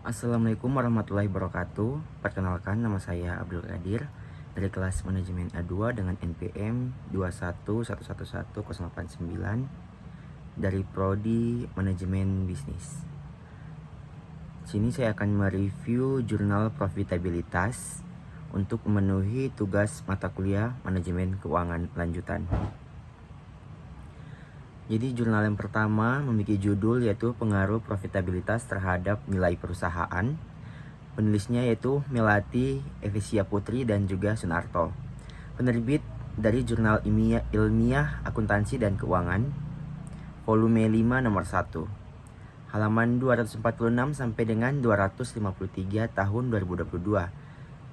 Assalamualaikum warahmatullahi wabarakatuh. Perkenalkan, nama saya Abdul Qadir dari kelas manajemen A2 dengan NPM 211111089 dari prodi manajemen bisnis. Sini saya akan mereview jurnal profitabilitas untuk memenuhi tugas mata kuliah manajemen keuangan lanjutan. Jadi jurnal yang pertama memiliki judul yaitu pengaruh profitabilitas terhadap nilai perusahaan. Penulisnya yaitu Melati Evisia Putri dan juga Sunarto. Penerbit dari Jurnal Ilmiah Akuntansi dan Keuangan, volume 5 nomor 1. Halaman 246 sampai dengan 253 tahun 2022.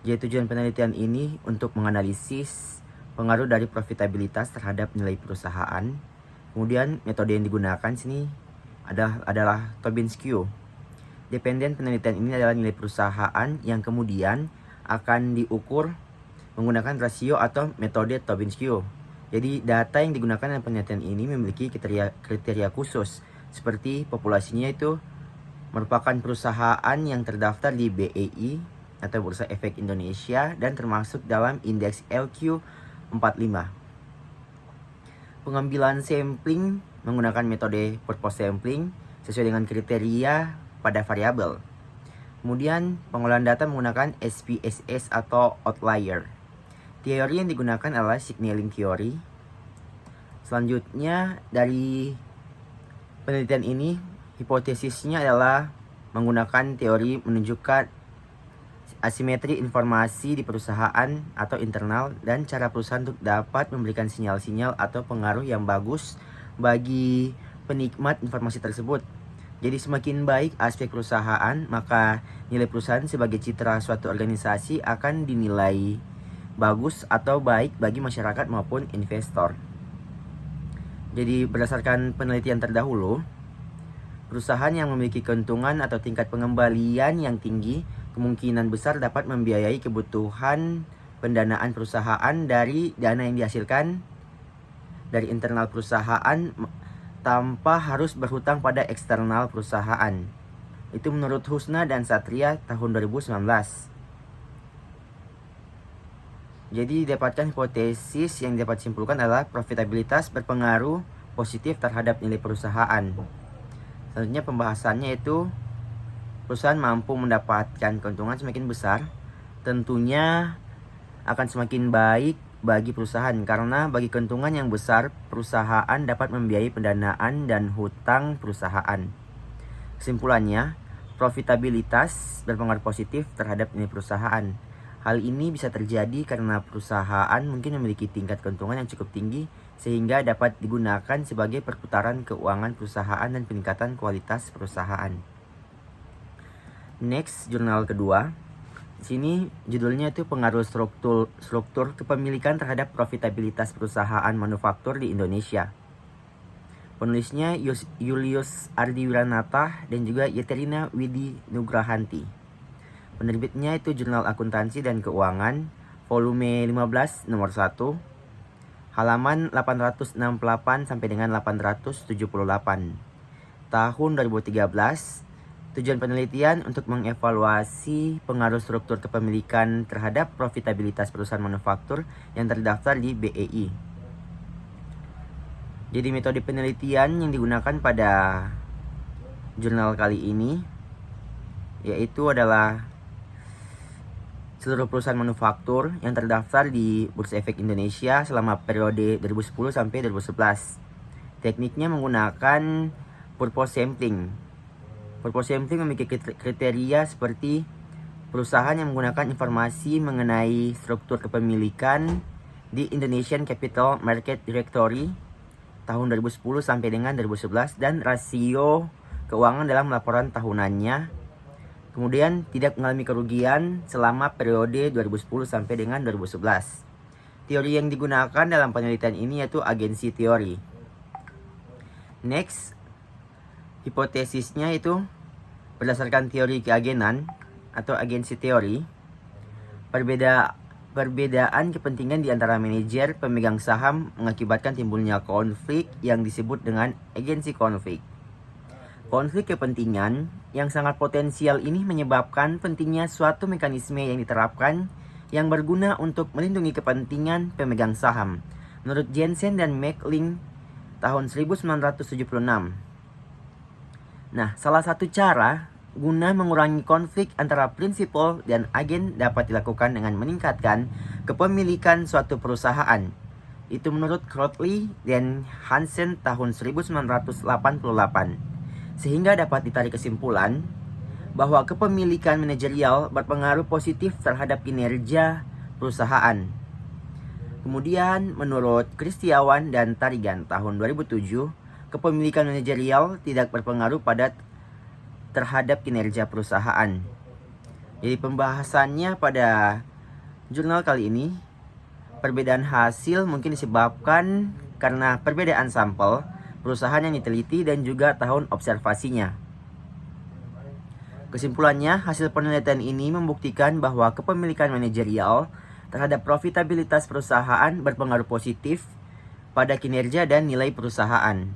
Jadi tujuan penelitian ini untuk menganalisis pengaruh dari profitabilitas terhadap nilai perusahaan. Kemudian metode yang digunakan sini adalah Tobin Skew. Dependen penelitian ini adalah nilai perusahaan yang kemudian akan diukur menggunakan rasio atau metode Tobin Skew. Jadi data yang digunakan dalam penelitian ini memiliki kriteria khusus seperti populasinya itu merupakan perusahaan yang terdaftar di BEI atau Bursa Efek Indonesia dan termasuk dalam indeks LQ45. Pengambilan sampling menggunakan metode purpose sampling sesuai dengan kriteria pada variabel. Kemudian pengolahan data menggunakan SPSS atau outlier. Teori yang digunakan adalah signaling theory. Selanjutnya dari penelitian ini hipotesisnya adalah menggunakan teori menunjukkan asimetri informasi di perusahaan atau internal dan cara perusahaan untuk dapat memberikan sinyal-sinyal atau pengaruh yang bagus bagi penikmat informasi tersebut. Jadi semakin baik aspek perusahaan, maka nilai perusahaan sebagai citra suatu organisasi akan dinilai bagus atau baik bagi masyarakat maupun investor. Jadi berdasarkan penelitian terdahulu, perusahaan yang memiliki keuntungan atau tingkat pengembalian yang tinggi kemungkinan besar dapat membiayai kebutuhan pendanaan perusahaan dari dana yang dihasilkan dari internal perusahaan tanpa harus berhutang pada eksternal perusahaan. Itu menurut Husna dan Satria tahun 2019. Jadi didapatkan hipotesis yang dapat simpulkan adalah profitabilitas berpengaruh positif terhadap nilai perusahaan. Selanjutnya pembahasannya itu perusahaan mampu mendapatkan keuntungan semakin besar, tentunya akan semakin baik bagi perusahaan karena bagi keuntungan yang besar, perusahaan dapat membiayai pendanaan dan hutang perusahaan. Kesimpulannya, profitabilitas berpengaruh positif terhadap nilai perusahaan. Hal ini bisa terjadi karena perusahaan mungkin memiliki tingkat keuntungan yang cukup tinggi sehingga dapat digunakan sebagai perputaran keuangan perusahaan dan peningkatan kualitas perusahaan. Next, jurnal kedua. Di sini judulnya itu pengaruh struktur kepemilikan terhadap profitabilitas perusahaan manufaktur di Indonesia. Penulisnya Julius Ardi Wiranata dan juga Yeterina Widi Nugrahanti. Penerbitnya itu Jurnal Akuntansi dan Keuangan, volume 15 nomor 1. Halaman 868 sampai dengan 878. Tahun 2013. Tujuan penelitian untuk mengevaluasi pengaruh struktur kepemilikan terhadap profitabilitas perusahaan manufaktur yang terdaftar di BEI. Jadi metode penelitian yang digunakan pada jurnal kali ini yaitu adalah seluruh perusahaan manufaktur yang terdaftar di Bursa Efek Indonesia selama periode 2010 sampai 2011. Tekniknya menggunakan purpose sampling. Purpose sampling memiliki kriteria seperti perusahaan yang menggunakan informasi mengenai struktur kepemilikan di Indonesian Capital Market Directory tahun 2010 sampai dengan 2011 dan rasio keuangan dalam laporan tahunannya. Kemudian tidak mengalami kerugian selama periode 2010 sampai dengan 2011. Teori yang digunakan dalam penelitian ini yaitu agensi teori. Next, hipotesisnya itu berdasarkan teori keagenan atau agensi teori, perbedaan kepentingan di antara manajer pemegang saham mengakibatkan timbulnya konflik yang disebut dengan agensi konflik. Konflik kepentingan yang sangat potensial ini menyebabkan pentingnya suatu mekanisme yang diterapkan yang berguna untuk melindungi kepentingan pemegang saham. Menurut Jensen dan McLean tahun 1976. Nah, salah satu cara guna mengurangi konflik antara prinsipal dan agen dapat dilakukan dengan meningkatkan kepemilikan suatu perusahaan. Itu menurut Crowley dan Hansen tahun 1988. Sehingga dapat ditarik kesimpulan bahwa kepemilikan manajerial berpengaruh positif terhadap kinerja perusahaan. Kemudian menurut Kristiawan dan Tarigan tahun 2007, kepemilikan manajerial tidak berpengaruh terhadap kinerja perusahaan. Jadi pembahasannya pada jurnal kali ini, perbedaan hasil mungkin disebabkan karena perbedaan sampel perusahaan yang diteliti dan juga tahun observasinya. Kesimpulannya, hasil penelitian ini membuktikan bahwa kepemilikan manajerial terhadap profitabilitas perusahaan berpengaruh positif pada kinerja dan nilai perusahaan.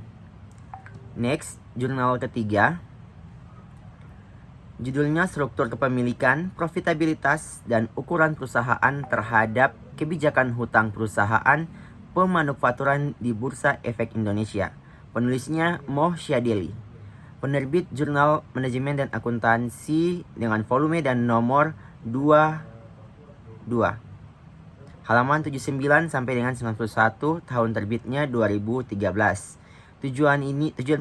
Next, jurnal ketiga. Judulnya Struktur Kepemilikan, Profitabilitas, dan Ukuran Perusahaan terhadap Kebijakan Hutang Perusahaan Pemanufakturan di Bursa Efek Indonesia. Penulisnya Moh Syadili. Penerbit Jurnal Manajemen dan Akuntansi dengan volume dan nomor 22. Halaman 79 sampai dengan 91, tahun terbitnya 2013. Tujuan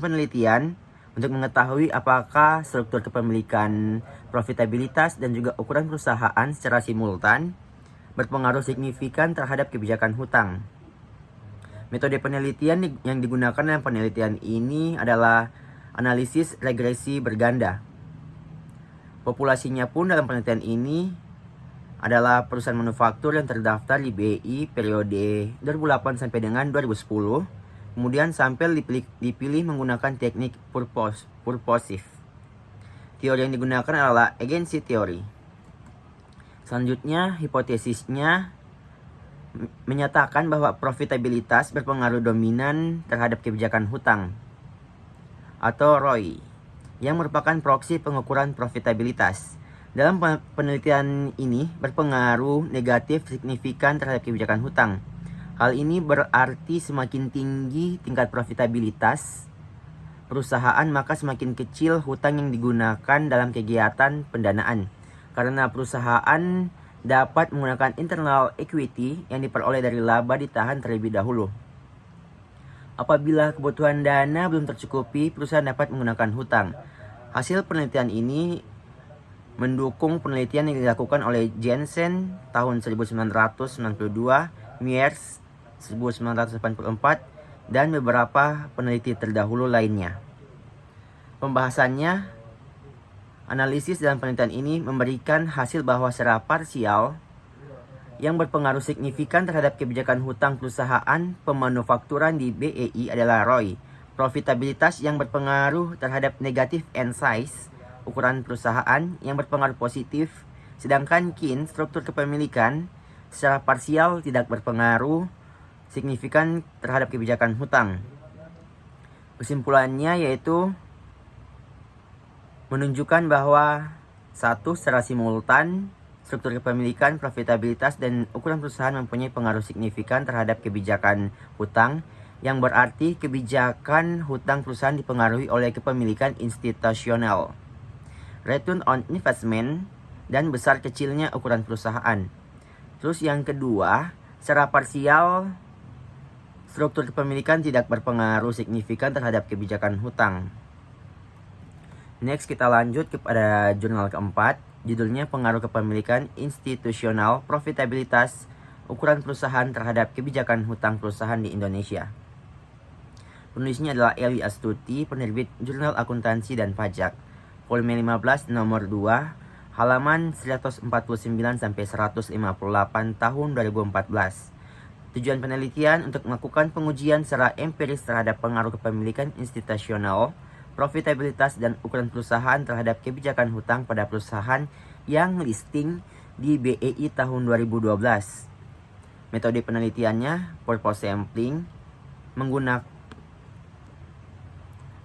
penelitian untuk mengetahui apakah struktur kepemilikan, profitabilitas, dan juga ukuran perusahaan secara simultan berpengaruh signifikan terhadap kebijakan hutang. Metode penelitian yang digunakan dalam penelitian ini adalah analisis regresi berganda. Populasinya pun dalam penelitian ini adalah perusahaan manufaktur yang terdaftar di BI periode 2008 sampai dengan 2010. Kemudian sampel dipilih menggunakan teknik purposive. Teori yang digunakan adalah agency theory. Selanjutnya, hipotesisnya menyatakan bahwa profitabilitas berpengaruh dominan terhadap kebijakan hutang atau ROI yang merupakan proksi pengukuran profitabilitas. Dalam penelitian ini berpengaruh negatif signifikan terhadap kebijakan hutang. Hal ini berarti semakin tinggi tingkat profitabilitas perusahaan, maka semakin kecil hutang yang digunakan dalam kegiatan pendanaan. Karena perusahaan dapat menggunakan internal equity yang diperoleh dari laba ditahan terlebih dahulu. Apabila kebutuhan dana belum tercukupi, perusahaan dapat menggunakan hutang. Hasil penelitian ini mendukung penelitian yang dilakukan oleh Jensen tahun 1992, Myers 1984, dan beberapa peneliti terdahulu lainnya. Pembahasannya, analisis dalam penelitian ini memberikan hasil bahwa secara parsial yang berpengaruh signifikan terhadap kebijakan hutang perusahaan pemanufakturan di BEI adalah ROI. Profitabilitas yang berpengaruh terhadap negatif end size, ukuran perusahaan yang berpengaruh positif, sedangkan KIN, struktur kepemilikan, secara parsial tidak berpengaruh signifikan terhadap kebijakan hutang. Kesimpulannya yaitu menunjukkan bahwa satu, secara simultan, struktur kepemilikan, profitabilitas, dan ukuran perusahaan mempunyai pengaruh signifikan terhadap kebijakan hutang, yang berarti kebijakan hutang perusahaan dipengaruhi oleh kepemilikan institusional, return on investment, dan besar kecilnya ukuran perusahaan. Terus yang kedua, secara parsial, struktur kepemilikan tidak berpengaruh signifikan terhadap kebijakan hutang. Next, kita lanjut kepada jurnal keempat. Judulnya Pengaruh Kepemilikan Institusional, Profitabilitas, Ukuran Perusahaan terhadap Kebijakan Hutang Perusahaan di Indonesia. Penulisnya adalah Eli Astuti, penerbit Jurnal Akuntansi dan Pajak, volume 15 nomor 2, halaman 149 sampai 158 tahun 2014. Tujuan penelitian untuk melakukan pengujian secara empiris terhadap pengaruh kepemilikan institusional, profitabilitas, dan ukuran perusahaan terhadap kebijakan hutang pada perusahaan yang listing di BEI tahun 2012. Metode penelitiannya purpose sampling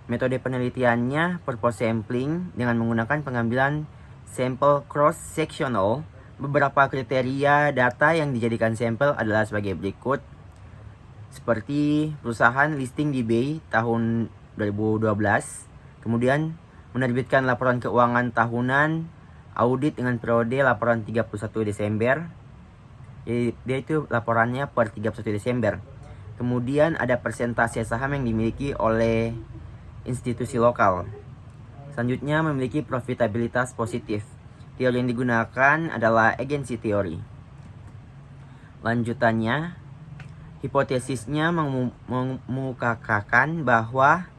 Metode penelitiannya purpose sampling dengan menggunakan pengambilan sampel cross-sectional. Beberapa kriteria data yang dijadikan sampel adalah sebagai berikut. Seperti perusahaan listing di eBay tahun 2012, kemudian menerbitkan laporan keuangan tahunan, audit dengan periode laporan 31 Desember. Jadi dia itu laporannya per 31 Desember. Kemudian ada persentase saham yang dimiliki oleh institusi lokal. Selanjutnya memiliki profitabilitas positif. Teori yang digunakan adalah agency theory. Lanjutannya, hipotesisnya mengemukakan bahwa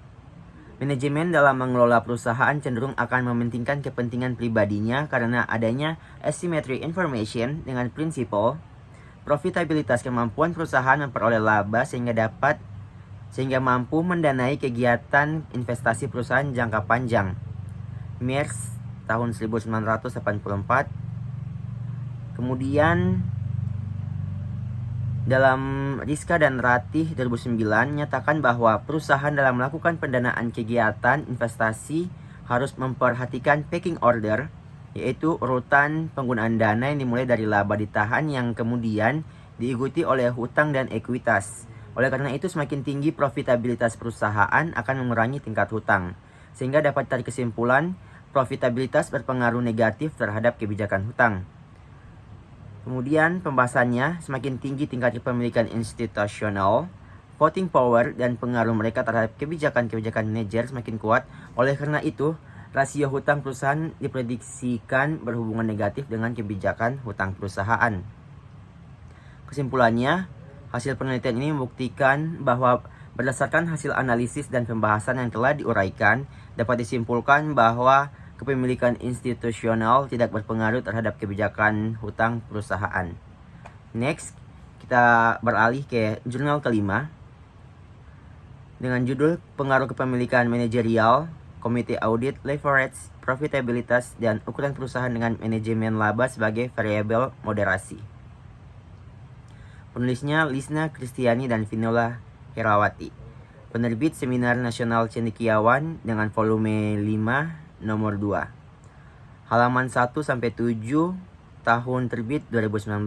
manajemen dalam mengelola perusahaan cenderung akan mementingkan kepentingan pribadinya karena adanya asymmetry information dengan prinsipal profitabilitas kemampuan perusahaan memperoleh laba sehingga mampu mendanai kegiatan investasi perusahaan jangka panjang. Mears tahun 1984. Kemudian dalam Rizka dan Ratih 2009 nyatakan bahwa perusahaan dalam melakukan pendanaan kegiatan investasi harus memperhatikan pecking order, yaitu urutan penggunaan dana yang dimulai dari laba ditahan yang kemudian diikuti oleh hutang dan ekuitas. Oleh karena itu semakin tinggi profitabilitas perusahaan akan mengurangi tingkat hutang, sehingga dapat ditarik kesimpulan profitabilitas berpengaruh negatif terhadap kebijakan hutang. Kemudian pembahasannya, semakin tinggi tingkat kepemilikan institusional, voting power dan pengaruh mereka terhadap kebijakan-kebijakan manajer semakin kuat. Oleh karena itu, rasio hutang perusahaan diprediksikan berhubungan negatif dengan kebijakan hutang perusahaan. Kesimpulannya, hasil penelitian ini membuktikan bahwa berdasarkan hasil analisis dan pembahasan yang telah diuraikan, dapat disimpulkan bahwa kepemilikan institusional tidak berpengaruh terhadap kebijakan hutang perusahaan. Next, kita beralih ke jurnal kelima dengan judul Pengaruh Kepemilikan Manajerial, Komite Audit, Leverage, Profitabilitas, dan Ukuran Perusahaan dengan Manajemen Laba sebagai Variabel Moderasi. Penulisnya Lisna Kristiani dan Vinola Herawati. Penerbit Seminar Nasional Cendekiawan dengan volume 5 nomor 2. Halaman 1-7 tahun terbit 2019.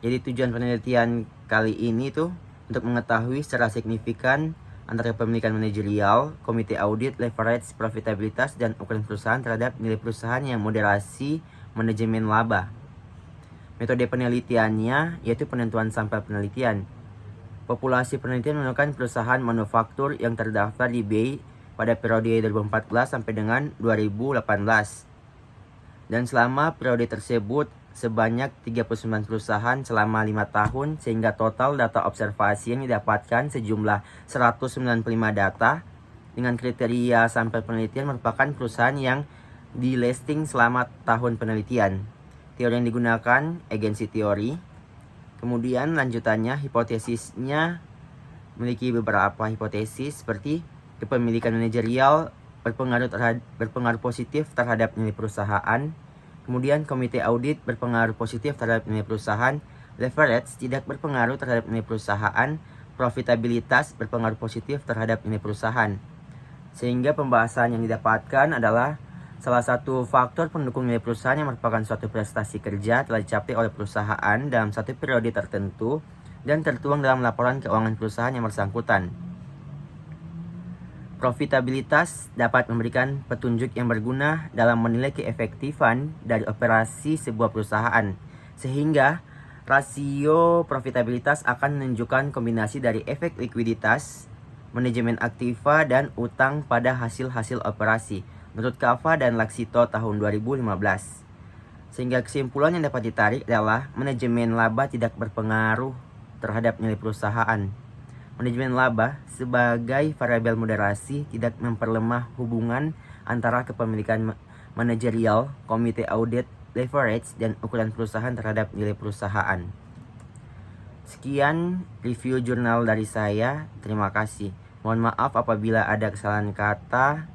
Jadi tujuan penelitian kali ini tuh untuk mengetahui secara signifikan antara kepemilikan manajerial, komite audit, leverage, profitabilitas, dan ukuran perusahaan terhadap nilai perusahaan yang moderasi manajemen laba. Metode penelitiannya yaitu penentuan sampel penelitian. Populasi penelitian menggunakan perusahaan manufaktur yang terdaftar di eBay pada periode 2014 sampai dengan 2018. Dan selama periode tersebut sebanyak 39 perusahaan selama 5 tahun, sehingga total data observasi yang didapatkan sejumlah 195 data dengan kriteria sampel penelitian merupakan perusahaan yang di listing selama tahun penelitian. Teori yang digunakan agency theory. Kemudian lanjutannya hipotesisnya memiliki beberapa hipotesis seperti kepemilikan manajerial berpengaruh positif terhadap nilai perusahaan. Kemudian komite audit berpengaruh positif terhadap nilai perusahaan. Leverage tidak berpengaruh terhadap nilai perusahaan. Profitabilitas berpengaruh positif terhadap nilai perusahaan. Sehingga pembahasan yang didapatkan adalah salah satu faktor pendukung nilai perusahaan yang merupakan suatu prestasi kerja telah dicapai oleh perusahaan dalam satu periode tertentu dan tertuang dalam laporan keuangan perusahaan yang bersangkutan. Profitabilitas dapat memberikan petunjuk yang berguna dalam menilai keefektifan dari operasi sebuah perusahaan, sehingga rasio profitabilitas akan menunjukkan kombinasi dari efek likuiditas, manajemen aktiva, dan utang pada hasil-hasil operasi, menurut Kava dan Laksito tahun 2015. Sehingga kesimpulan yang dapat ditarik adalah manajemen laba tidak berpengaruh terhadap nilai perusahaan. Manajemen laba sebagai variabel moderasi tidak memperlemah hubungan antara kepemilikan manajerial, komite audit, leverage, dan ukuran perusahaan terhadap nilai perusahaan. Sekian review jurnal dari saya. Terima kasih. Mohon maaf apabila ada kesalahan kata.